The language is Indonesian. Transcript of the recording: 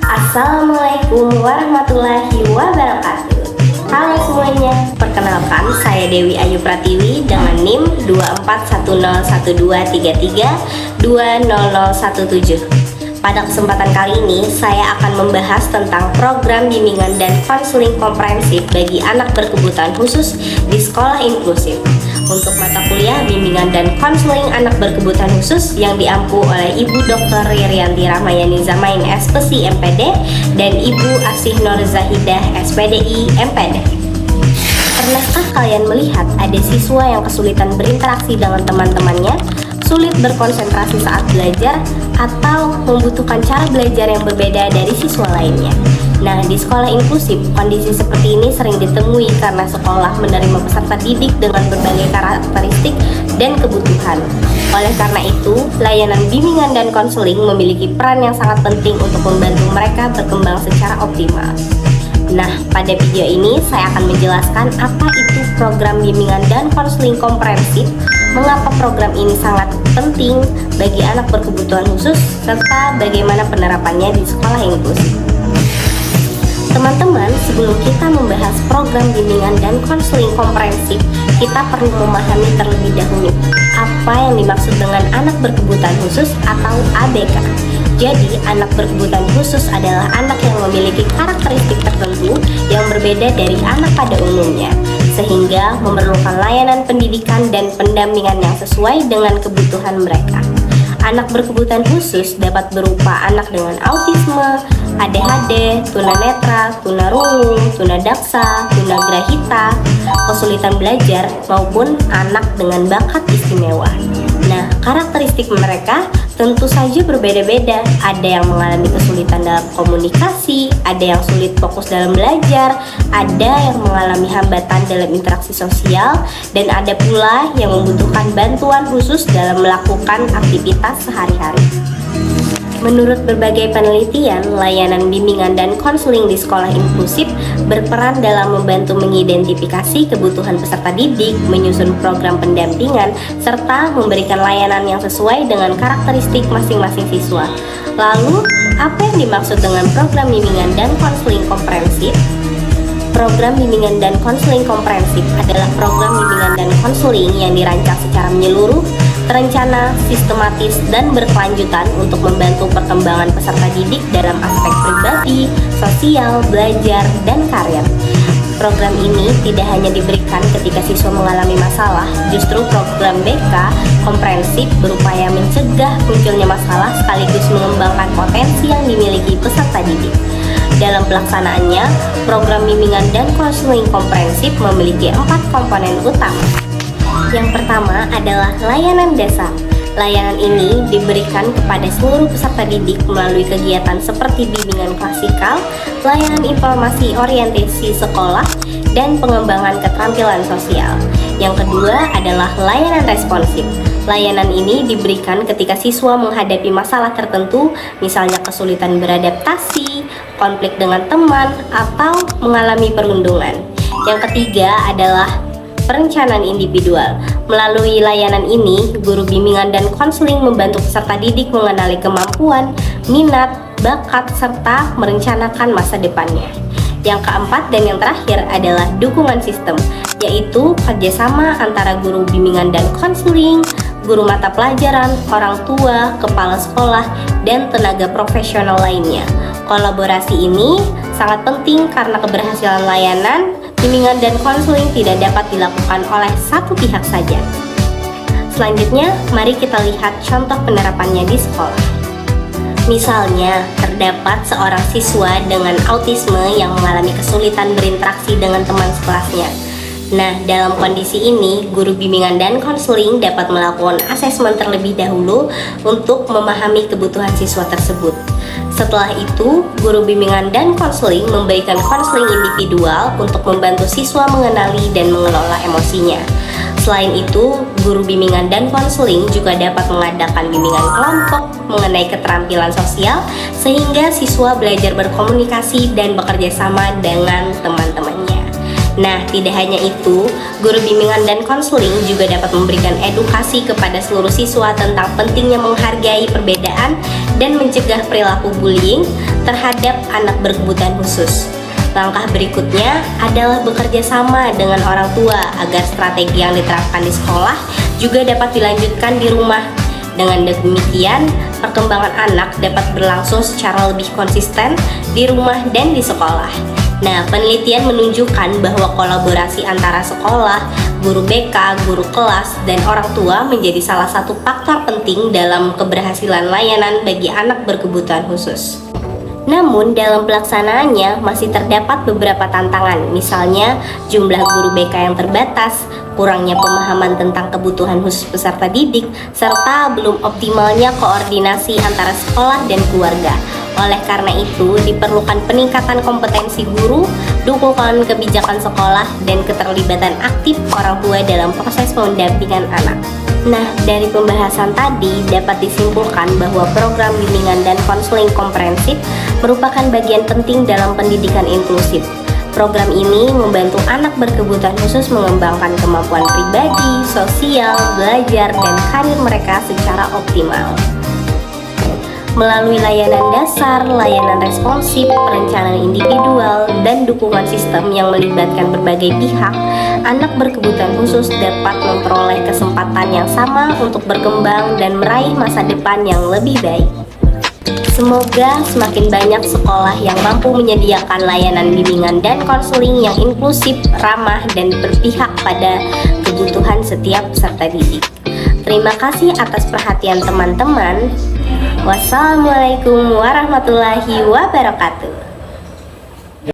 Assalamualaikum warahmatullahi wabarakatuh. Halo semuanya, perkenalkan saya Dewi Ayu Pratiwi dengan NIM 24101233200017. Pada kesempatan kali ini saya akan membahas tentang program bimbingan dan konseling komprehensif bagi anak berkebutuhan khusus di sekolah inklusif. Untuk mata kuliah bimbingan dan konseling anak berkebutuhan khusus yang diampu oleh Ibu Dr. Ririanti Rahmayani Zamain SPSI MPD dan Ibu Asih Nur Zahidah SPDI MPD. Pernahkah kalian melihat ada siswa yang kesulitan berinteraksi dengan teman-temannya, sulit berkonsentrasi saat belajar, atau membutuhkan cara belajar yang berbeda dari siswa lainnya? Nah, di sekolah inklusif, kondisi seperti ini sering ditemui karena sekolah menerima peserta didik dengan berbagai karakteristik dan kebutuhan. Oleh karena itu, layanan bimbingan dan konseling memiliki peran yang sangat penting untuk membantu mereka berkembang secara optimal. Nah, pada video ini saya akan menjelaskan apa itu program bimbingan dan konseling komprehensif, mengapa program ini sangat penting bagi anak berkebutuhan khusus, serta bagaimana penerapannya di sekolah inklusif. Teman-teman, sebelum kita membahas program bimbingan dan konseling komprehensif, kita perlu memahami terlebih dahulu apa yang dimaksud dengan anak berkebutuhan khusus atau ABK. Jadi, anak berkebutuhan khusus adalah anak yang memiliki karakteristik tertentu yang berbeda dari anak pada umumnya, sehingga memerlukan layanan pendidikan dan pendampingan yang sesuai dengan kebutuhan mereka. Anak berkebutuhan khusus dapat berupa anak dengan autisme, ADHD, tunanetra, tunarungu, tunadaksa, tunagrahita, kesulitan belajar, maupun anak dengan bakat istimewa. Nah, karakteristik mereka tentu saja berbeda-beda. Ada yang mengalami kesulitan dalam komunikasi, ada yang sulit fokus dalam belajar, ada yang mengalami hambatan dalam interaksi sosial, dan ada pula yang membutuhkan bantuan khusus dalam melakukan aktivitas sehari-hari. Menurut berbagai penelitian, layanan bimbingan dan konseling di sekolah inklusif berperan dalam membantu mengidentifikasi kebutuhan peserta didik, menyusun program pendampingan, serta memberikan layanan yang sesuai dengan karakteristik masing-masing siswa. Lalu, apa yang dimaksud dengan program bimbingan dan konseling komprehensif? Program bimbingan dan konseling komprehensif adalah program bimbingan dan konseling yang dirancang secara menyeluruh, terencana, sistematis, dan berkelanjutan untuk membantu perkembangan peserta didik dalam aspek pribadi, sosial, belajar, dan karir. Program ini tidak hanya diberikan ketika siswa mengalami masalah, justru program BK komprehensif berupaya mencegah munculnya masalah sekaligus mengembangkan potensi yang dimiliki peserta didik. Dalam pelaksanaannya, program bimbingan dan konseling komprehensif memiliki 4 komponen utama. Yang pertama adalah layanan dasar. Layanan ini diberikan kepada seluruh peserta didik melalui kegiatan seperti bimbingan klasikal, layanan informasi orientasi sekolah, dan pengembangan keterampilan sosial. Yang kedua adalah layanan responsif. Layanan ini diberikan ketika siswa menghadapi masalah tertentu, misalnya kesulitan beradaptasi, konflik dengan teman, atau mengalami perundungan. Yang ketiga adalah perencanaan individual. Melalui layanan ini, guru bimbingan dan konseling membantu peserta didik mengenali kemampuan, minat, bakat, serta merencanakan masa depannya. Yang keempat dan yang terakhir adalah dukungan sistem, yaitu kerjasama antara guru bimbingan dan konseling, guru mata pelajaran, orang tua, kepala sekolah, dan tenaga profesional lainnya. Kolaborasi ini sangat penting karena keberhasilan layanan bimbingan dan konseling tidak dapat dilakukan oleh satu pihak saja. Selanjutnya, mari kita lihat contoh penerapannya di sekolah. Misalnya, terdapat seorang siswa dengan autisme yang mengalami kesulitan berinteraksi dengan teman sekelasnya. Nah, dalam kondisi ini, guru bimbingan dan konseling dapat melakukan asesmen terlebih dahulu untuk memahami kebutuhan siswa tersebut. Setelah itu, guru bimbingan dan konseling memberikan konseling individual untuk membantu siswa mengenali dan mengelola emosinya. Selain itu, guru bimbingan dan konseling juga dapat mengadakan bimbingan kelompok mengenai keterampilan sosial sehingga siswa belajar berkomunikasi dan bekerja sama dengan teman-temannya. Nah, tidak hanya itu, guru bimbingan dan konseling juga dapat memberikan edukasi kepada seluruh siswa tentang pentingnya menghargai perbedaan dan mencegah perilaku bullying, terhadap anak berkebutuhan khusus. Langkah berikutnya adalah bekerja sama dengan orang tua agar strategi yang diterapkan di sekolah juga dapat dilanjutkan di rumah. Dengan demikian, perkembangan anak dapat berlangsung secara lebih konsisten di rumah dan di sekolah. Nah, penelitian menunjukkan bahwa kolaborasi antara sekolah, guru BK, guru kelas, dan orang tua menjadi salah satu faktor penting dalam keberhasilan layanan bagi anak berkebutuhan khusus. Namun dalam pelaksanaannya masih terdapat beberapa tantangan, misalnya jumlah guru BK yang terbatas, kurangnya pemahaman tentang kebutuhan khusus peserta didik, serta belum optimalnya koordinasi antara sekolah dan keluarga. Oleh karena itu, diperlukan peningkatan kompetensi guru, dukungan kebijakan sekolah, dan keterlibatan aktif orang tua dalam proses pendampingan anak. Nah, dari pembahasan tadi dapat disimpulkan bahwa program bimbingan dan konseling komprehensif merupakan bagian penting dalam pendidikan inklusif. Program ini membantu anak berkebutuhan khusus mengembangkan kemampuan pribadi, sosial, belajar, dan karir mereka secara optimal. Melalui layanan dasar, layanan responsif, perencanaan individual, dan dukungan sistem yang melibatkan berbagai pihak, anak berkebutuhan khusus dapat memperoleh kesempatan yang sama untuk berkembang dan meraih masa depan yang lebih baik. Semoga semakin banyak sekolah yang mampu menyediakan layanan bimbingan dan konseling yang inklusif, ramah, dan berpihak pada kebutuhan setiap peserta didik. Terima kasih atas perhatian teman-teman. Wassalamualaikum warahmatullahi wabarakatuh.